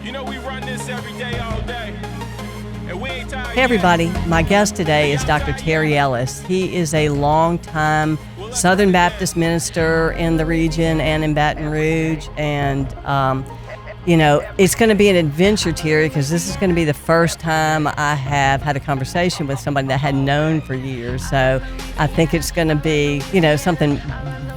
You know we run this every day, all day. And we ain't tired. Hey everybody, my guest today is Dr. Terry Ellis. He is a longtime Southern Baptist minister in the region and in Baton Rouge. And, it's going to be an adventure, Terry, because this is going to be the first time I have had a conversation with somebody that I had known for years. So I think it's going to be, something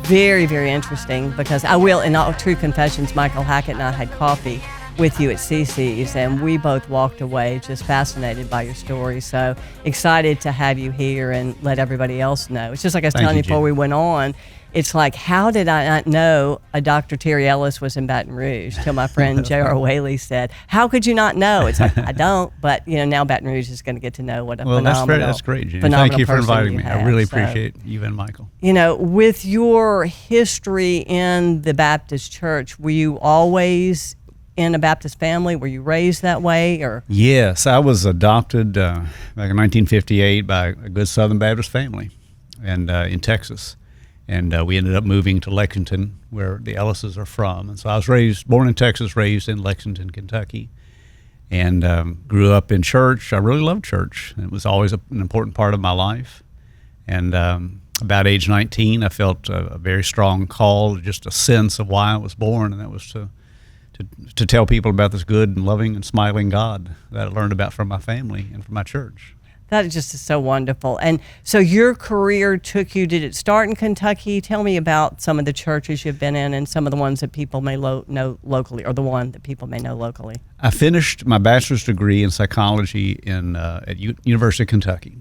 very, very interesting, because I will, in all true confessions, Michael Hackett and I had coffee with you at CC's, and we both walked away just fascinated by your story. So excited to have you here and let everybody else know. It's just like I was telling you before we went on. It's like, how did I not know a Dr. Terry Ellis was in Baton Rouge? Till my friend J.R. Whaley said, how could you not know? It's like, I don't, but now Baton Rouge is going to get to know what a that's great, Jenny. Thank you for inviting me. I really appreciate you and Michael. With your history in the Baptist church, were you always in a Baptist family? Were you raised that way? Or Yes, I was adopted back in 1958 by a good Southern Baptist family and in Texas. And we ended up moving to Lexington, where the Ellises are from. And so I was born in Texas, raised in Lexington, Kentucky, and grew up in church. I really loved church. It was always an important part of my life. And about age 19, I felt a very strong call, just a sense of why I was born, and that was to tell people about this good and loving and smiling God that I learned about from my family and from my church. That just is so wonderful. And so your career did it start in Kentucky? Tell me about some of the churches you've been in and some of the ones that people may know locally, or the one that people may know locally. I finished my bachelor's degree in psychology at University of Kentucky,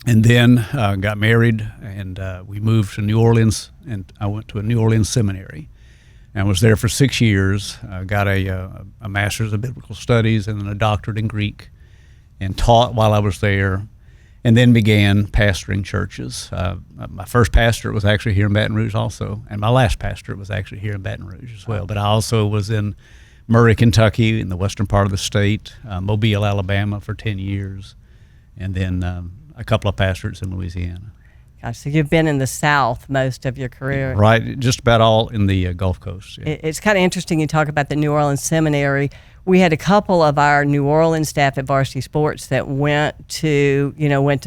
and then got married, and we moved to New Orleans, and I went to a New Orleans seminary. And was there for 6 years, got a master's of biblical studies and then a doctorate in Greek, and taught while I was there, and then began pastoring churches. My first pastorate was actually here in Baton Rouge also, and my last pastorate was actually here in Baton Rouge as well. But I also was in Murray, Kentucky, in the western part of the state, Mobile, Alabama for 10 years, and then a couple of pastorates in Louisiana. Gosh, so you've been in the South most of your career. Right, just about all in the Gulf Coast. Yeah. It's kind of interesting you talk about the New Orleans Seminary. We had a couple of our New Orleans staff at Varsity Sports that went to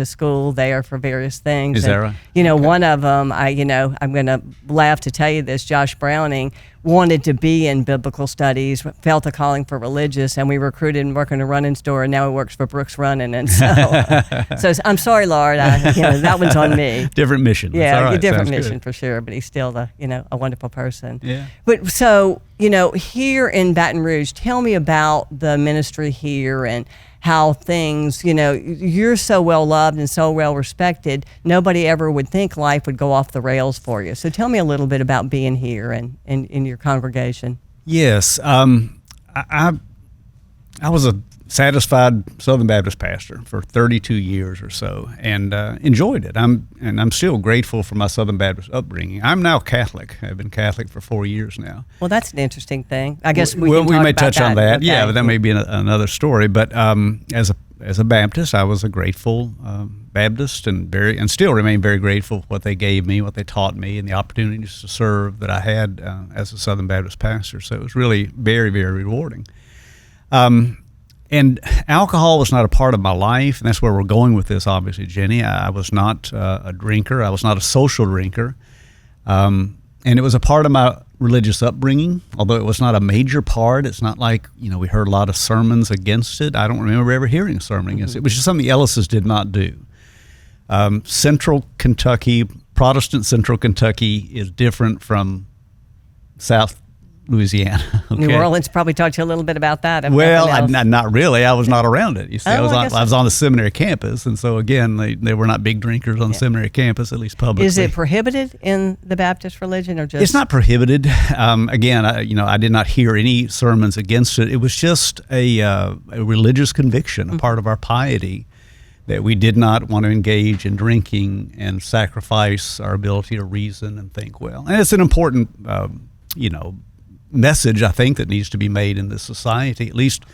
school there for various things. Is that right? Okay. One of them, I'm going to laugh to tell you this, Josh Browning wanted to be in biblical studies, felt a calling for religious, and we recruited him working a running store, and now he works for Brooks Running. And so I'm sorry, Lord, that one's on me. Different mission. Yeah, right. a different Sounds mission good. for sure, but he's still a wonderful person. Yeah. But so, here in Baton Rouge, tell me about the ministry here and how things, you're so well loved and so well respected, nobody ever would think life would go off the rails for you. So tell me a little bit about being here and in your congregation. Yes. I was a satisfied Southern Baptist pastor for 32 years or so, and enjoyed it. I'm still grateful for my Southern Baptist upbringing. I'm now Catholic. I've been Catholic for 4 years now. Well, that's an interesting thing. I guess we may touch on that. Okay. Yeah, but that may be another story. But as a Baptist, I was a grateful Baptist, and still remain very grateful for what they gave me, what they taught me, and the opportunities to serve that I had as a Southern Baptist pastor. So it was really very, very rewarding. And alcohol was not a part of my life, and that's where we're going with this, obviously, Jenny. I was not a drinker. I was not a social drinker. And it was a part of my religious upbringing, although it was not a major part. It's not like, we heard a lot of sermons against it. I don't remember ever hearing a sermon against it, which is something the Ellises did not do. Central Kentucky, Protestant Central Kentucky is different from South Louisiana. Okay. New Orleans probably taught you a little bit about that. Well, not really. I was not around it. You see, I was on the seminary campus, and so again, they were not big drinkers on the seminary campus, at least publicly. Is it prohibited in the Baptist religion, or just? It's not prohibited. Again, I did not hear any sermons against it. It was just a religious conviction, a part of our piety, that we did not want to engage in drinking and sacrifice our ability to reason and think well. And it's an important, message, I think, that needs to be made in this society. At least,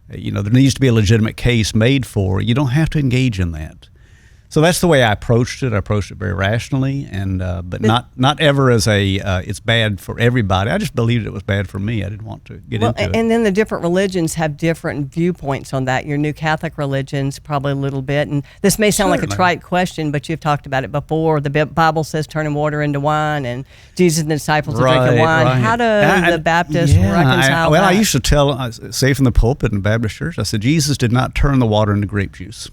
there needs to be a legitimate case made for. You don't have to engage in that. So that's the way I approached it. I approached it very rationally, and but not ever as a it's bad for everybody. I just believed it was bad for me. I didn't want to get into it. And then the different religions have different viewpoints on that. Your New Catholic religion's probably a little bit, and this may sound like a trite question, but you've talked about it before. The Bible says turning water into wine, and Jesus and the disciples are drinking wine. Right. How do the Baptists reconcile that? I used to say from the pulpit in the Baptist church, I said, Jesus did not turn the water into grape juice.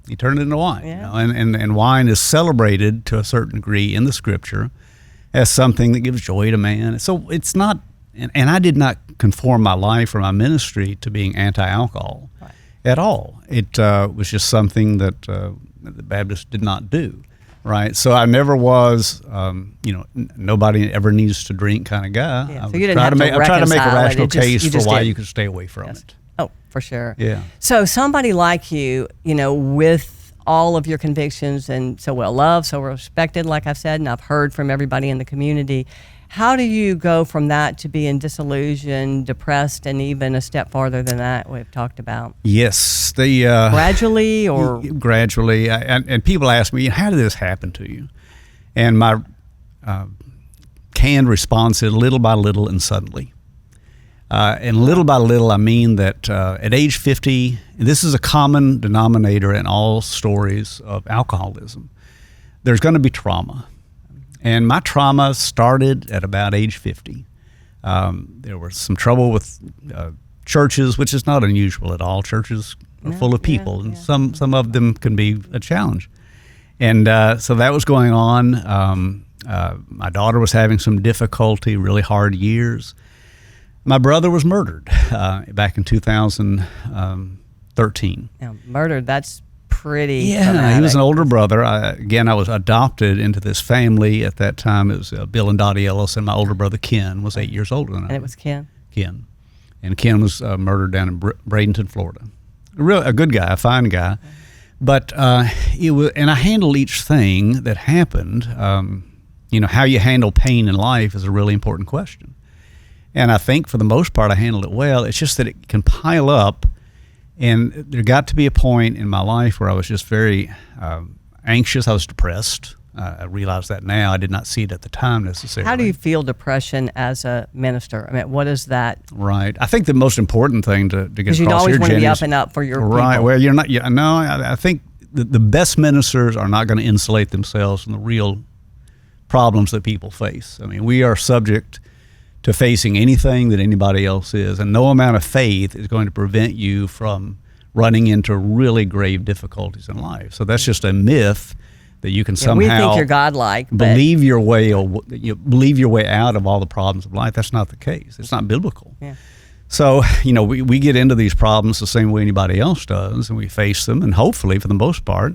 He turned it into wine. Yeah. And wine is celebrated to a certain degree in the Scripture as something that gives joy to man. So it's not, and I did not conform my life or my ministry to being anti-alcohol at all. It was just something that the Baptists did not do, right? So I never was, nobody ever needs to drink kind of guy. Yeah, I so you didn't try have to make a rational it. case for why did. you could stay away from it. Oh, for sure. Yeah. So somebody like you, with all of your convictions and so well loved, so respected, like I've said, and I've heard from everybody in the community, how do you go from that to being disillusioned, depressed, and even a step farther than that we've talked about? Yes. Gradually or? Gradually. And people ask me, how did this happen to you? And my canned response is little by little and suddenly. And little by little, I mean that at age 50, and this is a common denominator in all stories of alcoholism, there's going to be trauma. And my trauma started at about age 50. There was some trouble with churches, which is not unusual at all. Churches are full of people, and some of them can be a challenge. And so that was going on. My daughter was having some difficulty, really hard years. My brother was murdered back in 2013. Now, murdered, that's pretty traumatic. He was an older traumatic. brother. I was adopted into this family. At that time, it was Bill and Dottie Ellis, and my older brother Ken was 8 years older than I. And it was Ken? Ken. And Ken was murdered down in Bradenton, Florida. A good guy, a fine guy. But it was, and I handled each thing that happened. How you handle pain in life is a really important question. And I think for the most part I handled it well. It's just that it can pile up, and there got to be a point in my life where I was just very anxious. I was depressed. I realize that now. I did not see it at the time necessarily. How do you feel depression as a minister? I mean, what is that? Right. I think the most important thing to get across here, Because you always want to be Jenny, up and up for your right. people. Well, you're not. No, I think the best ministers are not going to insulate themselves from the real problems that people face. I mean, we are subject to facing anything that anybody else is, and no amount of faith is going to prevent you from running into really grave difficulties in life. So that's just a myth that you can somehow we think you're godlike, believe your way out of all the problems of life. That's not the case. It's not biblical. Yeah. So we get into these problems the same way anybody else does, and we face them, and hopefully for the most part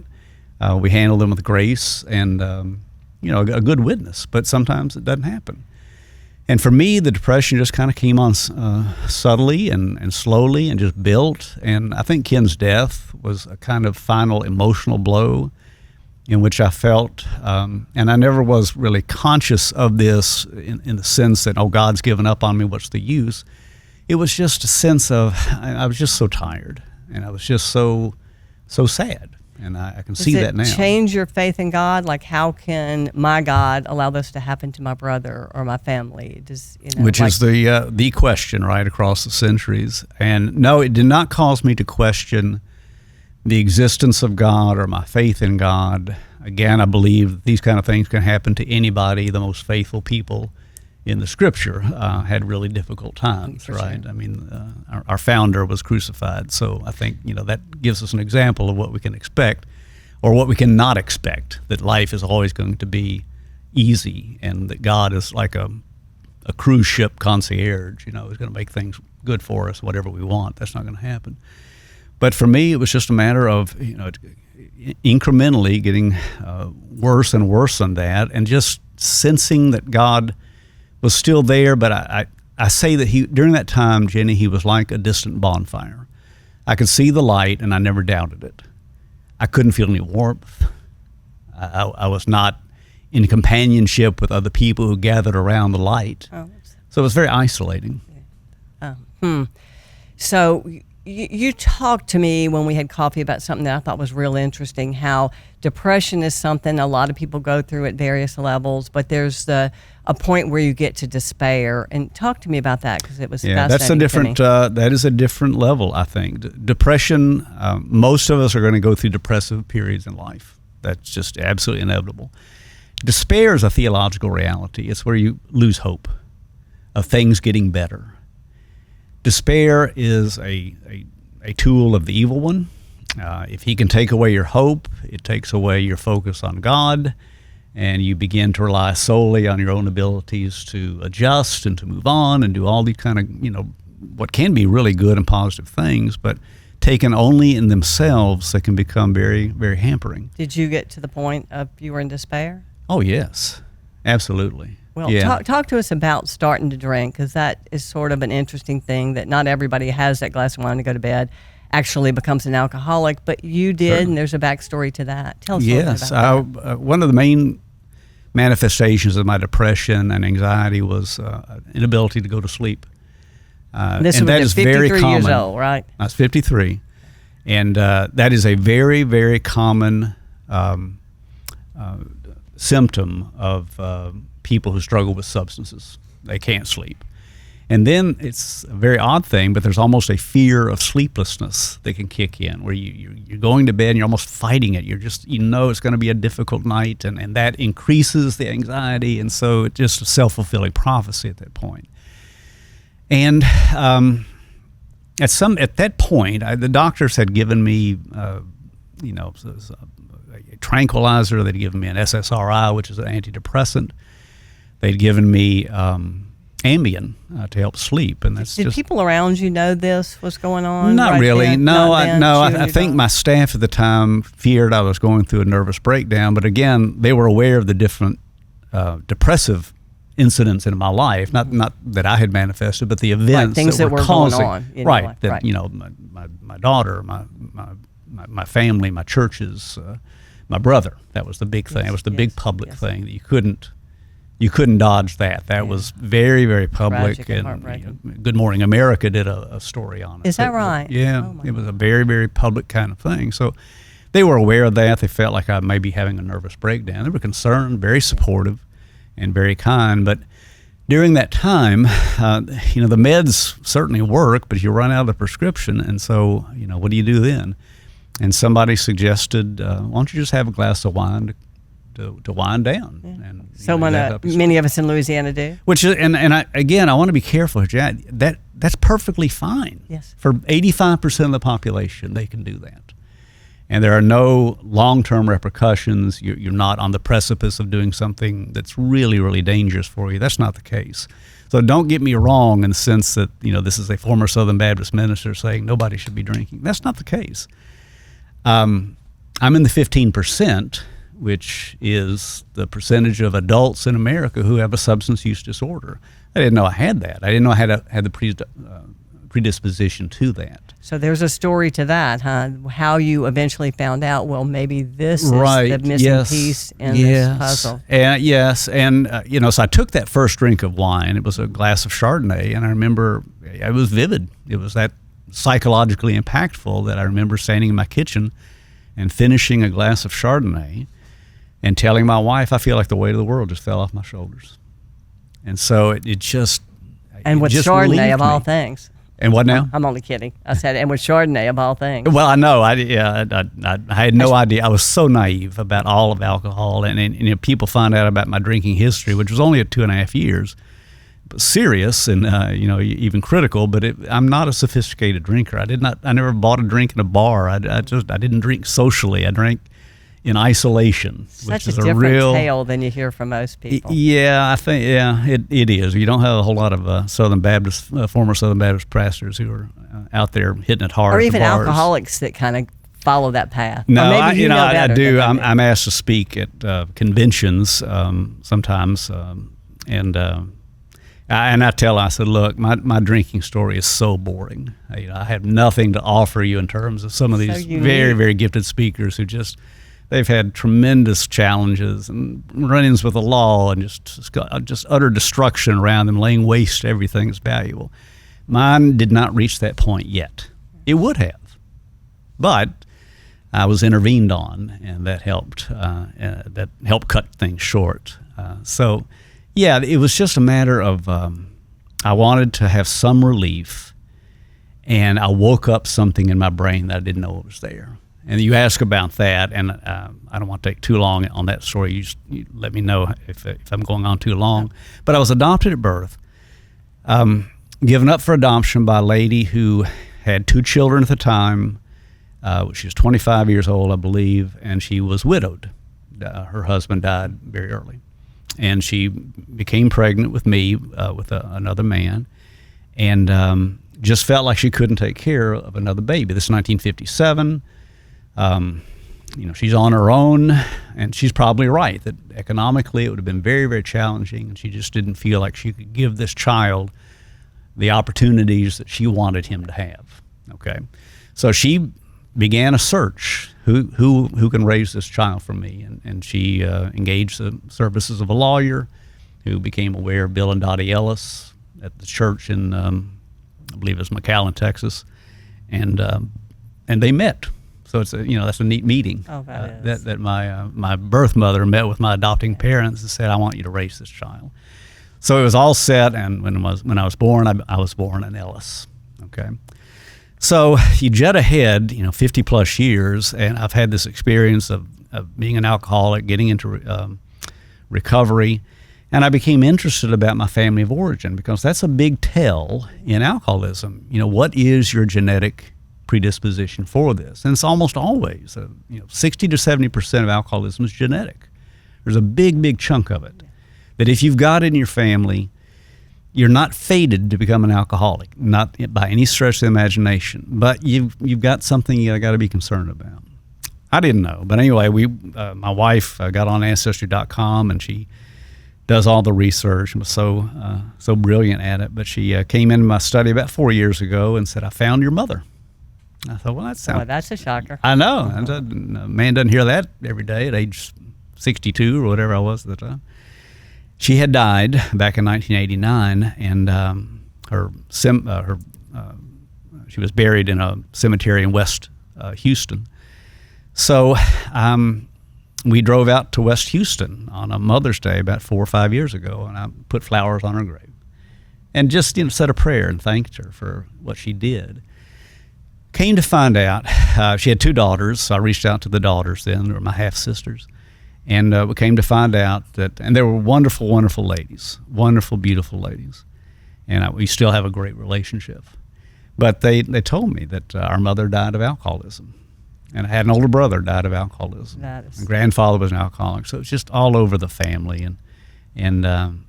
we handle them with grace and a good witness. But sometimes it doesn't happen. And for me, the depression just kind of came on subtly and slowly and just built. And I think Ken's death was a kind of final emotional blow in which I felt, and I never was really conscious of this in the sense that, God's given up on me, what's the use? It was just a sense of, I was just so tired, and I was just so sad. And I can see that now. Does it change your faith in God? Like, how can my God allow this to happen to my brother or my family? Which is the question, right, across the centuries. And no, it did not cause me to question the existence of God or my faith in God. Again, I believe these kind of things can happen to anybody. The most faithful people in the Scripture had really difficult times, right? Sure. I mean, our founder was crucified, so I think that gives us an example of what we can expect, or what we can not expect. That life is always going to be easy, and that God is like a cruise ship concierge. Is going to make things good for us, whatever we want. That's not going to happen. But for me, it was just a matter of incrementally getting worse and worse than that, and just sensing that God was still there. But I say that during that time, Jenny, he was like a distant bonfire. I could see the light, and I never doubted it. I couldn't feel any warmth. I was not in companionship with other people who gathered around the light. So it was very isolating. So you talked to me when we had coffee about something that I thought was real interesting, how depression is something a lot of people go through at various levels, but there's a point where you get to despair. And talk to me about that, because it was fascinating. That's a different. That is a different level, I think. Depression. Most of us are going to go through depressive periods in life. That's just absolutely inevitable. Despair is a theological reality. It's where you lose hope of things getting better. Despair is a tool of the evil one. If he can take away your hope, it takes away your focus on God, and you begin to rely solely on your own abilities to adjust and to move on and do all these kind of, what can be really good and positive things, but taken only in themselves, they can become very, very hampering. Did you get to the point of you were in despair? Oh, yes, absolutely. Well, yeah. talk to us about starting to drink, because that is sort of an interesting thing, that not everybody has that glass of wine to go to bed, actually becomes an alcoholic, but you did, Sure. And there's a backstory to that. Tell us a little bit about that. One of the main manifestations of my depression and anxiety was inability to go to sleep. This and was that at is 53 very common. years old, right? I was 53, and that is a very, very common symptom of people who struggle with substances. They can't sleep. And then it's a very odd thing, but there's almost a fear of sleeplessness that can kick in, where you're going to bed and you're almost fighting it. You're just, it's going to be a difficult night, and that increases the anxiety, and so it's just a self-fulfilling prophecy at that point. And at that point, the doctors had given me, a tranquilizer. They'd given me an SSRI, which is an antidepressant. They'd given me Ambien to help sleep, and that's Did people around you know this was going on? Not right really. then? No, Not then? I think my staff at the time feared I was going through a nervous breakdown. But again, they were aware of the different depressive incidents in my life. Not that I had manifested, but the events things that were causing, going on. That my daughter, my family, my churches, my brother. That was the big thing. It was the big public thing that you couldn't dodge that. That was very, very public. Tragic and heartbreaking. Good Morning America did a story on it. Is that right? Yeah, Oh, my it was a very, very public kind of thing. So they were aware of that. They felt like I may be having a nervous breakdown. They were concerned, very supportive, and very kind. But during that time, the meds certainly work, but you run out of the prescription, and so what do you do then? And somebody suggested, why don't you just have a glass of wine to wind down? Yeah. And So many of us in Louisiana do. Which is, and I want to be careful, Jack. That's perfectly fine. Yes. For 85% of the population, they can do that, and there are no long-term repercussions. You're not on the precipice of doing something that's really, really dangerous for you. That's not the case. So don't get me wrong in the sense that this is a former Southern Baptist minister saying nobody should be drinking. That's not the case. I'm in the 15%. Which is the percentage of adults in America who have a substance use disorder. I didn't know I had that. I didn't know I had the predisposition to that. So there's a story to that, huh? How you eventually found out, well, maybe this is the missing piece in this puzzle. So I took that first drink of wine. It was a glass of Chardonnay, and I remember it was vivid. It was that psychologically impactful that I remember standing in my kitchen and finishing a glass of Chardonnay and telling my wife, I feel like the weight of the world just fell off my shoulders. And so it just And with just Chardonnay relieved of all me. things. And what now? I'm only kidding. I said, and with Chardonnay of all things. Well, I know. I had no idea. I was so naive about all of alcohol. And people find out about my drinking history, which was only at 2.5 years. But serious and, even critical, but I'm not a sophisticated drinker. I never bought a drink in a bar. I didn't drink socially. I drank in isolation, Such which is a a different real tale than you hear from most people. Yeah, I think it is. You don't have a whole lot of former Southern Baptist pastors who are out there hitting it hard. Or at even the bars. alcoholics that kind of follow that path. No, or maybe I better do. than they I'm asked to speak at conventions sometimes, and I said, look, my drinking story is so boring. I have nothing to offer you in terms of some of these very, very gifted speakers who they've had tremendous challenges and run-ins with the law and just utter destruction around them, laying waste to everything that's valuable. Mine did not reach that point yet. It would have. But I was intervened on, and that helped cut things short. So, yeah, it was just a matter of I wanted to have some relief, and I woke up something in my brain that I didn't know was there. And you ask about that, and I don't want to take too long on that story. You let me know if I'm going on too long. But I was adopted at birth, given up for adoption by a lady who had 2 children at the time. She was 25 years old, I believe, and she was widowed. Her husband died very early. And she became pregnant with me, with another man, and just felt like she couldn't take care of another baby. This is 1957. She's on her own, and she's probably right that economically it would have been very, very challenging, and she just didn't feel like she could give this child the opportunities that she wanted him to have. Okay, so she began a search. Who can raise this child for me? And she engaged the services of a lawyer who became aware of Bill and Dottie Ellis at the church in, I believe it was McAllen, Texas, and they met. So it's that's a neat meeting. Oh, that is. That my birth mother met with my adopting parents and said, "I want you to raise this child." So it was all set, and when I was born, I was born in Ellis. Okay. So you jet ahead, 50 plus years, and I've had this experience of being an alcoholic, getting into recovery, and I became interested about my family of origin, because that's a big tell in alcoholism. What is your genetic predisposition for this? And it's almost always, 60 to 70% of alcoholism is genetic. There's a big chunk of it that if you've got it in your family, you're not fated to become an alcoholic, not by any stretch of the imagination, but you've got something you got to be concerned about. I didn't know, but anyway, my wife got on Ancestry.com, and she does all the research and was so brilliant at it. But she came into my study about 4 years ago and said, "I found your mother." I thought, well, that's a shocker. I know. A man doesn't hear that every day at age 62 or whatever I was at the time. She had died back in 1989, and she was buried in a cemetery in West Houston. So we drove out to West Houston on a Mother's Day about 4 or 5 years ago, and I put flowers on her grave and just said a prayer and thanked her for what she did. Came to find out, she had 2 daughters, so I reached out to the daughters then. They were my half-sisters. And we came to find out that, and they were wonderful, wonderful ladies, wonderful, beautiful ladies. And we still have a great relationship. But they told me that our mother died of alcoholism. And I had an older brother died of alcoholism. My grandfather was an alcoholic. So it's just all over the family. And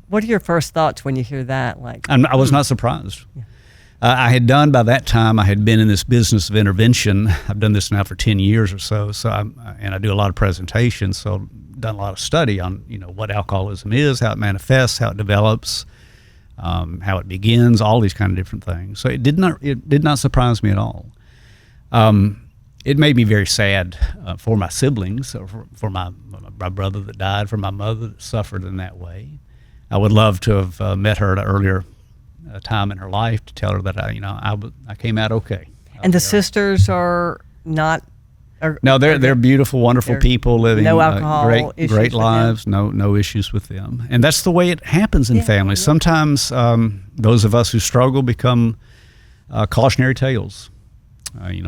what are your first thoughts when you hear that? I was not surprised. Yeah. I had done, by that time, I had been in this business of intervention. I've done this now for 10 years or so. And I do a lot of presentations, so done a lot of study on, what alcoholism is, how it manifests, how it develops, how it begins, all these kind of different things. So it did not surprise me at all. It made me very sad for my siblings, or for my brother that died, for my mother that suffered in that way. I would love to have met her at an earlier time in her life to tell her that I came out okay. And the sisters are not. No, they're beautiful, wonderful people living no alcohol great lives. No issues with them, and that's the way it happens in families. Yeah. Sometimes those of us who struggle become cautionary tales,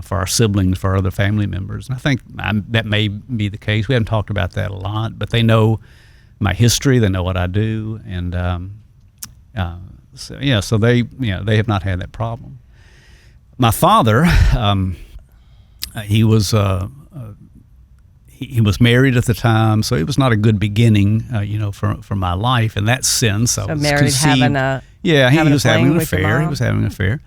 for our siblings, for our other family members. And I think that may be the case. We haven't talked about that a lot, but they know my history. They know what I do, and so they have not had that problem. My father. He was married at the time, so it was not a good beginning, for my life in that sense. So married, having a he was having an affair. He was having an affair,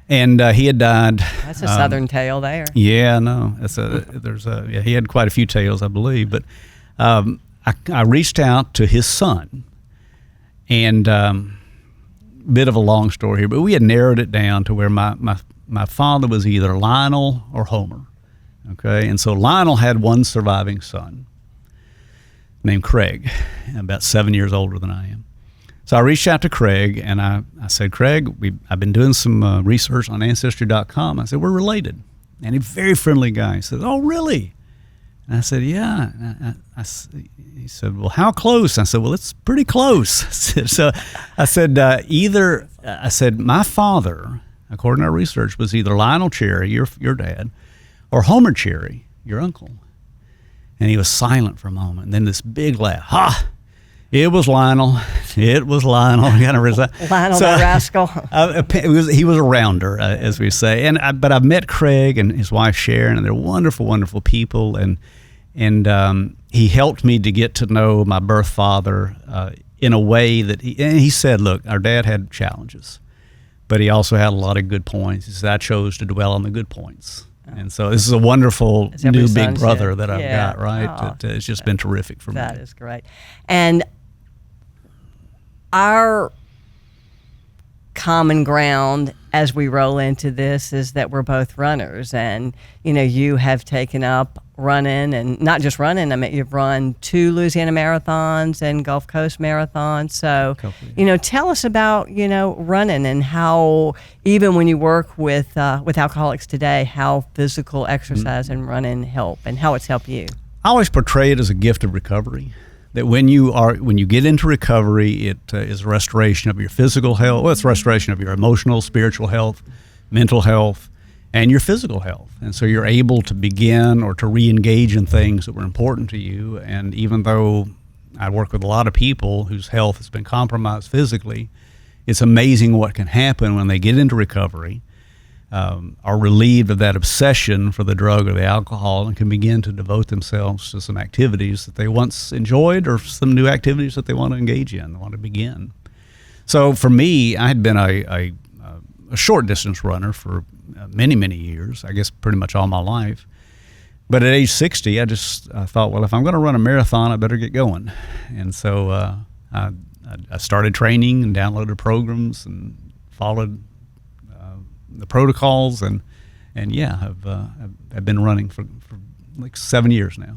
and he had died. That's a Southern tale there. Yeah, no, he had quite a few tales, I believe. But I reached out to his son, and bit of a long story here, but we had narrowed it down to where my father was either Lionel or Homer, okay? And so Lionel had one surviving son named Craig, about 7 years older than I am. So I reached out to Craig, and I said, Craig, I've been doing some research on Ancestry.com. I said, we're related. And he's a very friendly guy. He said, oh, really? And I said, yeah. He said, well, how close? I said, well, it's pretty close. So I said, I said, my father, according to our research, was either Lionel Cherry, your dad, or Homer Cherry, your uncle. And he was silent for a moment. And then this big laugh. Ha! It was Lionel. It was Lionel. Lionel, the rascal. He was a rounder, as we say. But I've met Craig and his wife Sharon, and they're wonderful, wonderful people. And he helped me to get to know my birth father in a way that he said, look, our dad had challenges, but he also had a lot of good points. He said, I chose to dwell on the good points. And so this is a wonderful new big brother that I've got, right? It's just been terrific for me. That is great. And our common ground as we roll into this is that we're both runners, and you have taken up running, and not just running. I mean, you've run 2 Louisiana marathons and Gulf Coast marathons. So, tell us about running, and how, even when you work with alcoholics today, how physical exercise and running help, and how it's helped you. I always portray it as a gift of recovery. That when you get into recovery, it is a restoration of your physical health. Well, it's a restoration of your emotional, spiritual health, mental health, and your physical health. And so you're able to begin or to re-engage in things that were important to you. And even though I work with a lot of people whose health has been compromised physically, it's amazing what can happen when they get into recovery, are relieved of that obsession for the drug or the alcohol, and can begin to devote themselves to some activities that they once enjoyed, or some new activities that they want to engage in, want to begin. So for me, I had been a short distance runner for many, many years, I guess pretty much all my life. But at age 60, I thought, well, if I'm going to run a marathon, I better get going. And so I started training and downloaded programs and followed the protocols, and I've been running for like 7 years now.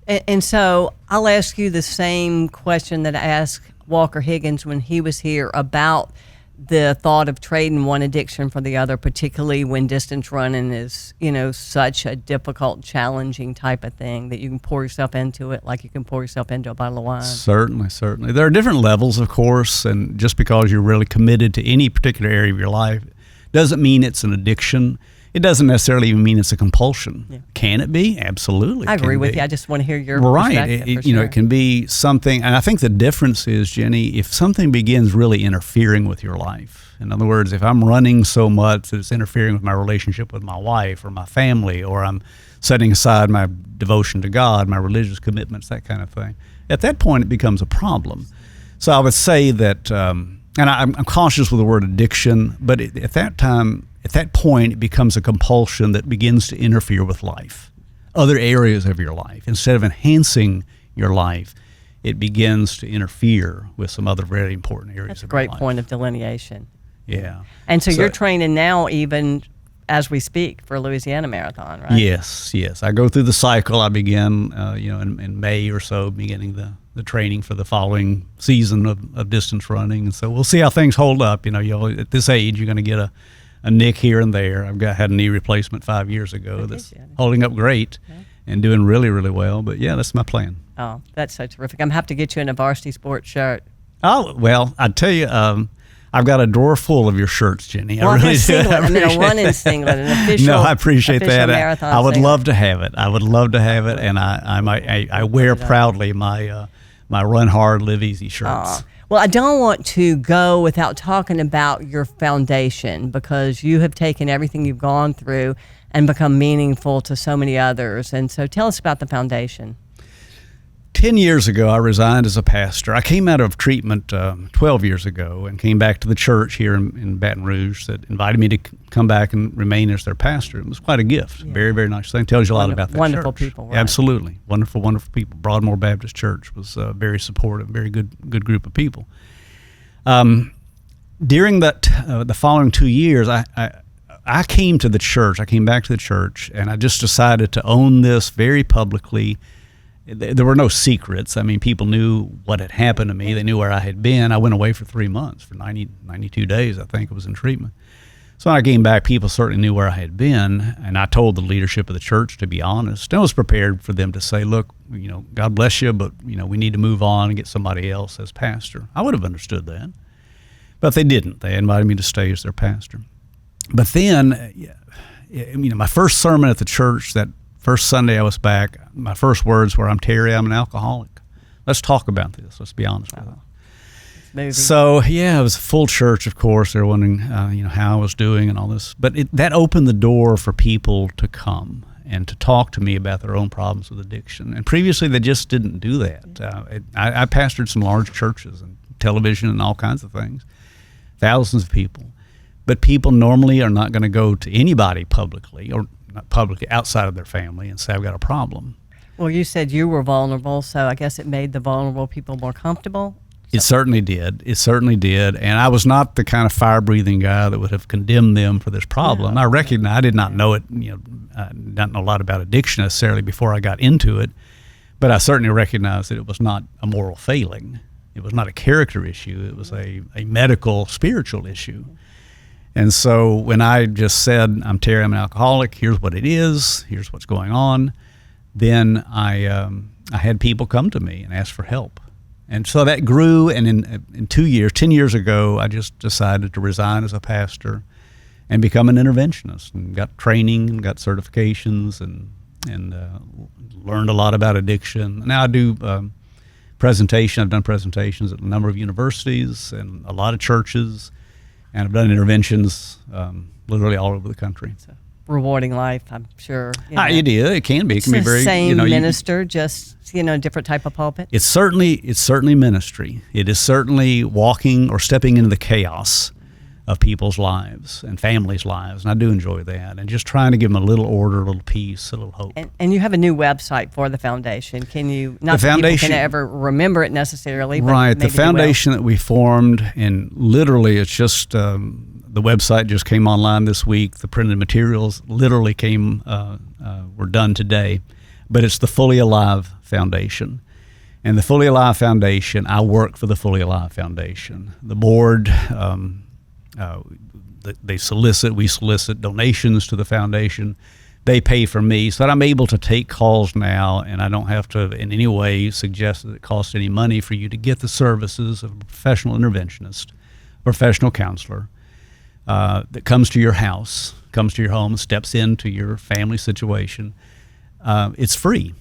And so I'll ask you the same question that I asked Walker Higgins when he was here about the thought of trading one addiction for the other, particularly when distance running is, such a difficult, challenging type of thing that you can pour yourself into it like you can pour yourself into a bottle of wine. Certainly. There are different levels, of course, and just because you're really committed to any particular area of your life doesn't mean it's an addiction. It doesn't necessarily even mean it's a compulsion. Yeah. Can it be? Absolutely. I agree with you. I just want to hear your perspective. Right. It can be something, and I think the difference is, Jenny, if something begins really interfering with your life. In other words, if I'm running so much that it's interfering with my relationship with my wife or my family, or I'm setting aside my devotion to God, my religious commitments, that kind of thing, at that point it becomes a problem. So I would say that, and I'm cautious with the word addiction, but at that point, it becomes a compulsion that begins to interfere with life, other areas of your life. Instead of enhancing your life, it begins to interfere with some other very important areas of your life. That's a great point of delineation. Yeah. And so you're training now, even as we speak, for Louisiana Marathon, right? Yes. I go through the cycle. I begin, in May or so, beginning the training for the following season of distance running. And so we'll see how things hold up. At this age, you're going to get a nick here and there. Had a knee replacement 5 years ago that's holding up great and doing really, really well. But yeah, that's my plan. Oh, that's so terrific. I'm going to have to get you in a varsity sports shirt. Oh, well, I tell you, I've got a drawer full of your shirts, Jenny. Well, I really do. A running singlet, an official. No, I appreciate that. Marathon I would singlet. love to have it. And I wear proudly my Run Hard, Live Easy shirts. Well, I don't want to go without talking about your foundation, because you have taken everything you've gone through and become meaningful to so many others. And so tell us about the foundation. 10 years ago, I resigned as a pastor. I came out of treatment 12 years ago and came back to the church here in Baton Rouge that invited me to come back and remain as their pastor. It was quite a gift. Yeah. Very, very nice thing. Tells you a lot about that wonderful church. People, right? Absolutely. Wonderful, wonderful people. Broadmoor Baptist Church was very supportive, very good group of people. During the following 2 years, I came to the church. I came back to the church, and I just decided to own this very publicly there were no secrets. I mean, people knew what had happened to me. They knew where I had been. I went away for 3 months, for 92 days, I think it was in treatment. So when I came back, people certainly knew where I had been, and I told the leadership of the church to be honest. I was prepared for them to say, look, God bless you, but, we need to move on and get somebody else as pastor. I would have understood that. But they didn't. They invited me to stay as their pastor. But then, my first sermon at the church, that first Sunday I was back, my first words were, I'm Terry, I'm an alcoholic. Let's talk about this. Let's be honest with it. So, it was a full church, of course. They were wondering, how I was doing and all this. But that opened the door for people to come and to talk to me about their own problems with addiction. And previously, they just didn't do that. I pastored some large churches and television and all kinds of things, thousands of people. But people normally are not going to go to anybody publicly, or not publicly, outside of their family and say, I've got a problem. Well, you said you were vulnerable, so I guess it made the vulnerable people more comfortable. It certainly did. It certainly did. And I was not the kind of fire-breathing guy that would have condemned them for this problem. No. I did not know it, not know a lot about addiction necessarily before I got into it, but I certainly recognized that it was not a moral failing. It was not a character issue. It was a medical, spiritual issue. And so when I just said, I'm Terry, I'm an alcoholic, here's what it is, here's what's going on, then I had people come to me and ask for help. And so that grew, and in 2 years, 10 years ago, I just decided to resign as a pastor and become an interventionist, and got training and got certifications and learned a lot about addiction. Now I do presentation. I've done presentations at a number of universities and a lot of churches, and I've done interventions literally all over the country. It's a rewarding life, I'm sure. It is. It can be. It can be very. Same minister, just different type of pulpit. It's certainly ministry. It is certainly walking or stepping into the chaos of people's lives and families' lives, and I do enjoy that. And just trying to give them a little order, a little peace, a little hope. And you have a new website for the foundation. Can you? Not that people can ever remember it necessarily. But right. The foundation that we formed, and literally, it's just the website just came online this week. The printed materials literally were done today, but it's the Fully Alive Foundation. And the Fully Alive Foundation, I work for the Fully Alive Foundation. The board, we solicit donations to the foundation. They pay for me so that I'm able to take calls now, and I don't have to in any way suggest that it costs any money for you to get the services of a professional interventionist, professional counselor that comes to your house, comes to your home, steps into your family situation. It's free.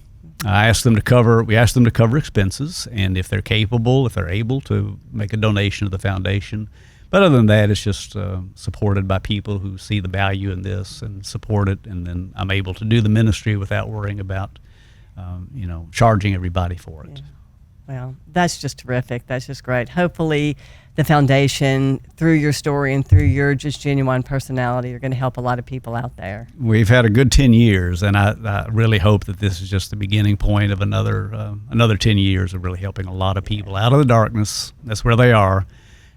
We ask them to cover expenses, and if they're capable, if they're able to make a donation to the foundation. But other than that, it's just supported by people who see the value in this and support it, and then I'm able to do the ministry without worrying about, charging everybody for it. Yeah. Well, that's just terrific. That's just great. Hopefully, the foundation, through your story and through your just genuine personality, are going to help a lot of people out there. We've had a good 10 years, and I really hope that this is just the beginning point of another 10 years of really helping a lot of people out of the darkness. That's where they are,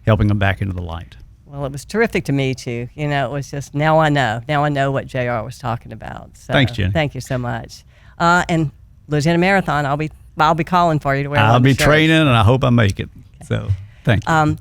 helping them back into the light. Well, it was terrific to meet you. It was just, now I know what JR was talking about. So, thanks, Jen. Thank you so much. And Louisiana Marathon, I'll be calling for you to wear. I'll be training, and I hope I make it. Okay. So, thank you.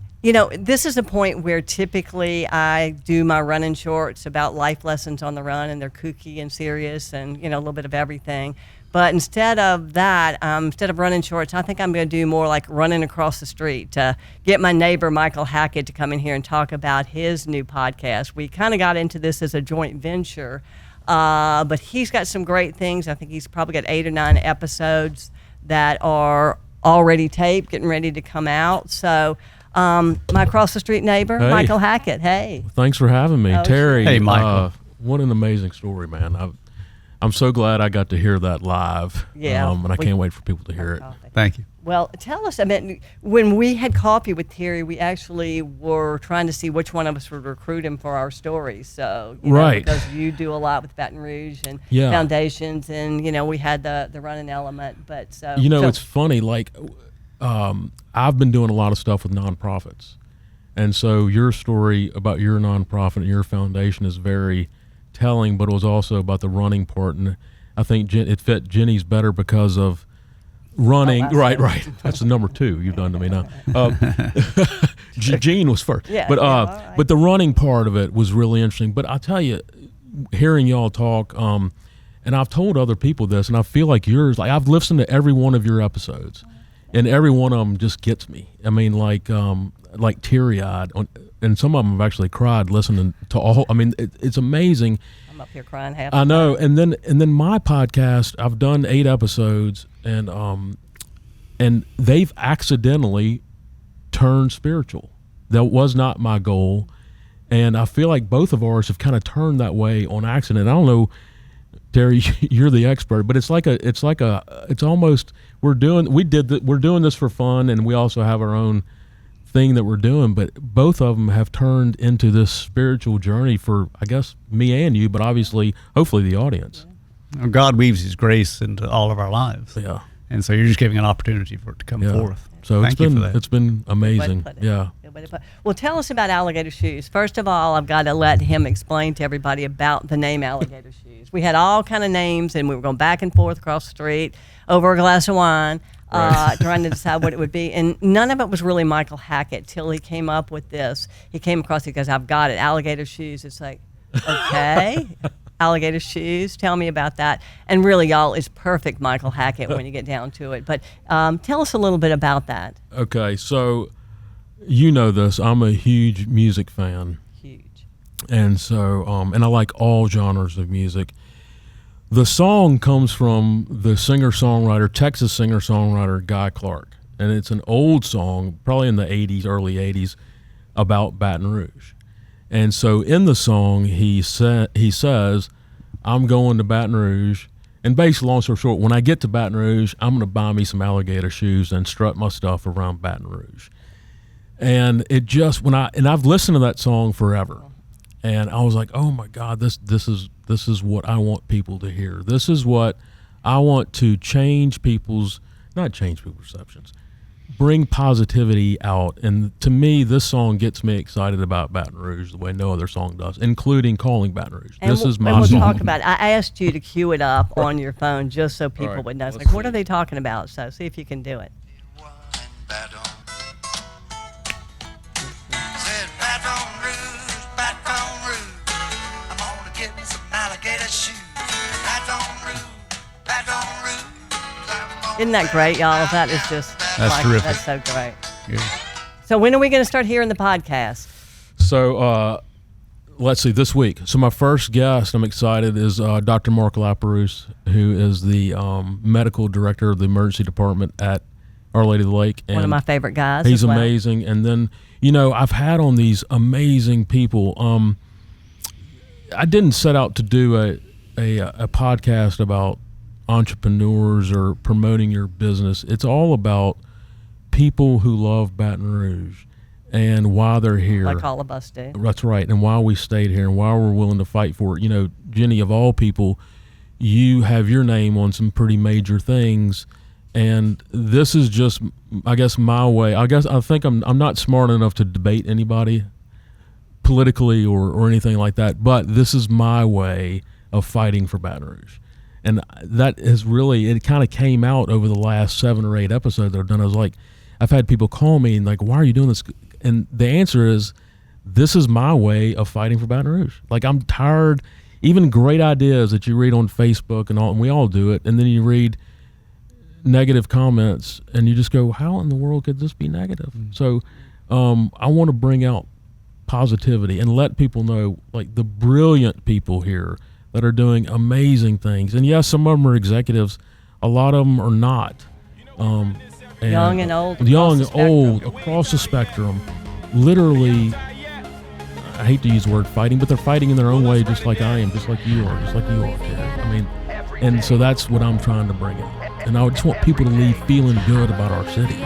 This is a point where typically I do my running shorts about life lessons on the run, and they're kooky and serious and, a little bit of everything. But instead of that, instead of running shorts, I think I'm going to do more like running across the street to get my neighbor, Michael Hackett, to come in here and talk about his new podcast. We kind of got into this as a joint venture, but he's got some great things. I think he's probably got 8 or 9 episodes that are already taped, getting ready to come out. So my across the street neighbor, hey. Michael Hackett. Hey. Thanks for having me. Terry. Hey, Michael. What an amazing story, man. I'm so glad I got to hear that live. Yeah. And I can't wait for people to hear it. Thank you. Well, tell us, when we had coffee with Terry, we actually were trying to see which one of us would recruit him for our stories. So, right. Because you do a lot with Baton Rouge and foundations, and, we had the running element. But so. It's funny, I've been doing a lot of stuff with nonprofits. And so your story about your nonprofit and your foundation is very telling, but it was also about the running part. And I think it fit Jenny's better because of running. Oh, Right. That's the number 2 you've done to me now. Gene was first. Yeah, but all right. but the running part of it was really interesting. But I tell you, hearing y'all talk, and I've told other people this, and I feel like yours. Like I've listened to every one of your episodes, and every one of them just gets me. I mean, like teary-eyed. And some of them have actually cried listening to all. I mean, it's amazing. I'm up here crying half. I know. And then my podcast, I've done 8 episodes, and they've accidentally turned spiritual. That was not my goal, and I feel like both of ours have kind of turned that way on accident. I don't know, Terry, you're the expert, but it's almost we're doing this for fun, and we also have our own thing that we're doing, but both of them have turned into this spiritual journey for, I guess, me and you, but obviously, hopefully the audience. God weaves His grace into all of our lives. Yeah. And so you're just giving an opportunity for it to come forth. So Thank you for that. It's been amazing. Yeah. Well, tell us about Alligator Shoes. First of all, I've got to let him explain to everybody about the name Alligator Shoes. We had all kind of names, and we were going back and forth across the street over a glass of wine. Trying to decide what it would be. And none of it was really Michael Hackett till he came up with this. He came across it because I've got it, Alligator Shoes. It's like, okay, Alligator Shoes, tell me about that. And really, y'all, it's perfect Michael Hackett when you get down to it. But tell us a little bit about that. Okay, so you know this. I'm a huge music fan. Huge. And so, and I like all genres of music. The song comes from the Texas singer-songwriter Guy Clark, and it's an old song, probably in the 80s, early 80s, about Baton Rouge. And so in the song, he says, I'm going to Baton Rouge, and basically, long story short, when I get to Baton Rouge, I'm going to buy me some alligator shoes and strut my stuff around Baton Rouge. And it just, I've listened to that song forever, and I was like, oh my God, this is what I want people to hear. This is what I want to not change people's perceptions, bring positivity out. And to me, this song gets me excited about Baton Rouge the way no other song does, including calling Baton Rouge. And this is my and we'll song. talk about it. I asked you to cue it up on your phone just so people would know. It's like, what are they talking about? So see if you can do it. Isn't that great, y'all? That is just terrific. That's so great. Yeah. So when are we going to start hearing the podcast? So let's see, this week. So my first guest, I'm excited, is Dr. Mark Laperouse, who is the medical director of the emergency department at Our Lady of the Lake. And one of my favorite guys. He's as well. amazing. And then, I've had on these amazing people. I didn't set out to do a podcast about entrepreneurs or promoting your business. It's all about people who love Baton Rouge and why they're here. Like all of us do. That's right. And why we stayed here and why we're willing to fight for it. Jenny, of all people, you have your name on some pretty major things. And this is just, I guess, my way. I think I'm not smart enough to debate anybody politically or anything like that, but this is my way of fighting for Baton Rouge. And that is really, it kind of came out over the last 7 or 8 episodes that I've done. I was like, I've had people call me and like, why are you doing this? And the answer is, this is my way of fighting for Baton Rouge. Like, I'm tired, even great ideas that you read on Facebook and we all do it, and then you read negative comments and you just go, how in the world could this be negative? So I want to bring out positivity and let people know, like, the brilliant people here that are doing amazing things. And yes, some of them are executives. A lot of them are not. Young and old. Young and old, across the spectrum. Literally, I hate to use the word fighting, but they're fighting in their own way, just like I am, just like you are, Terry. I mean, and so that's what I'm trying to bring out. And I just want people to leave feeling good about our city.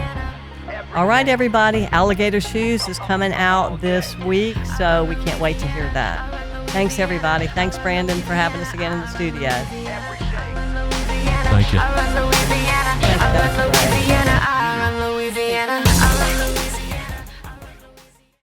All right, everybody. Alligator Shoes is coming out this week, so we can't wait to hear that. Thanks, everybody. Thanks, Brandon, for having us again in the studio. Thank you. Thanks,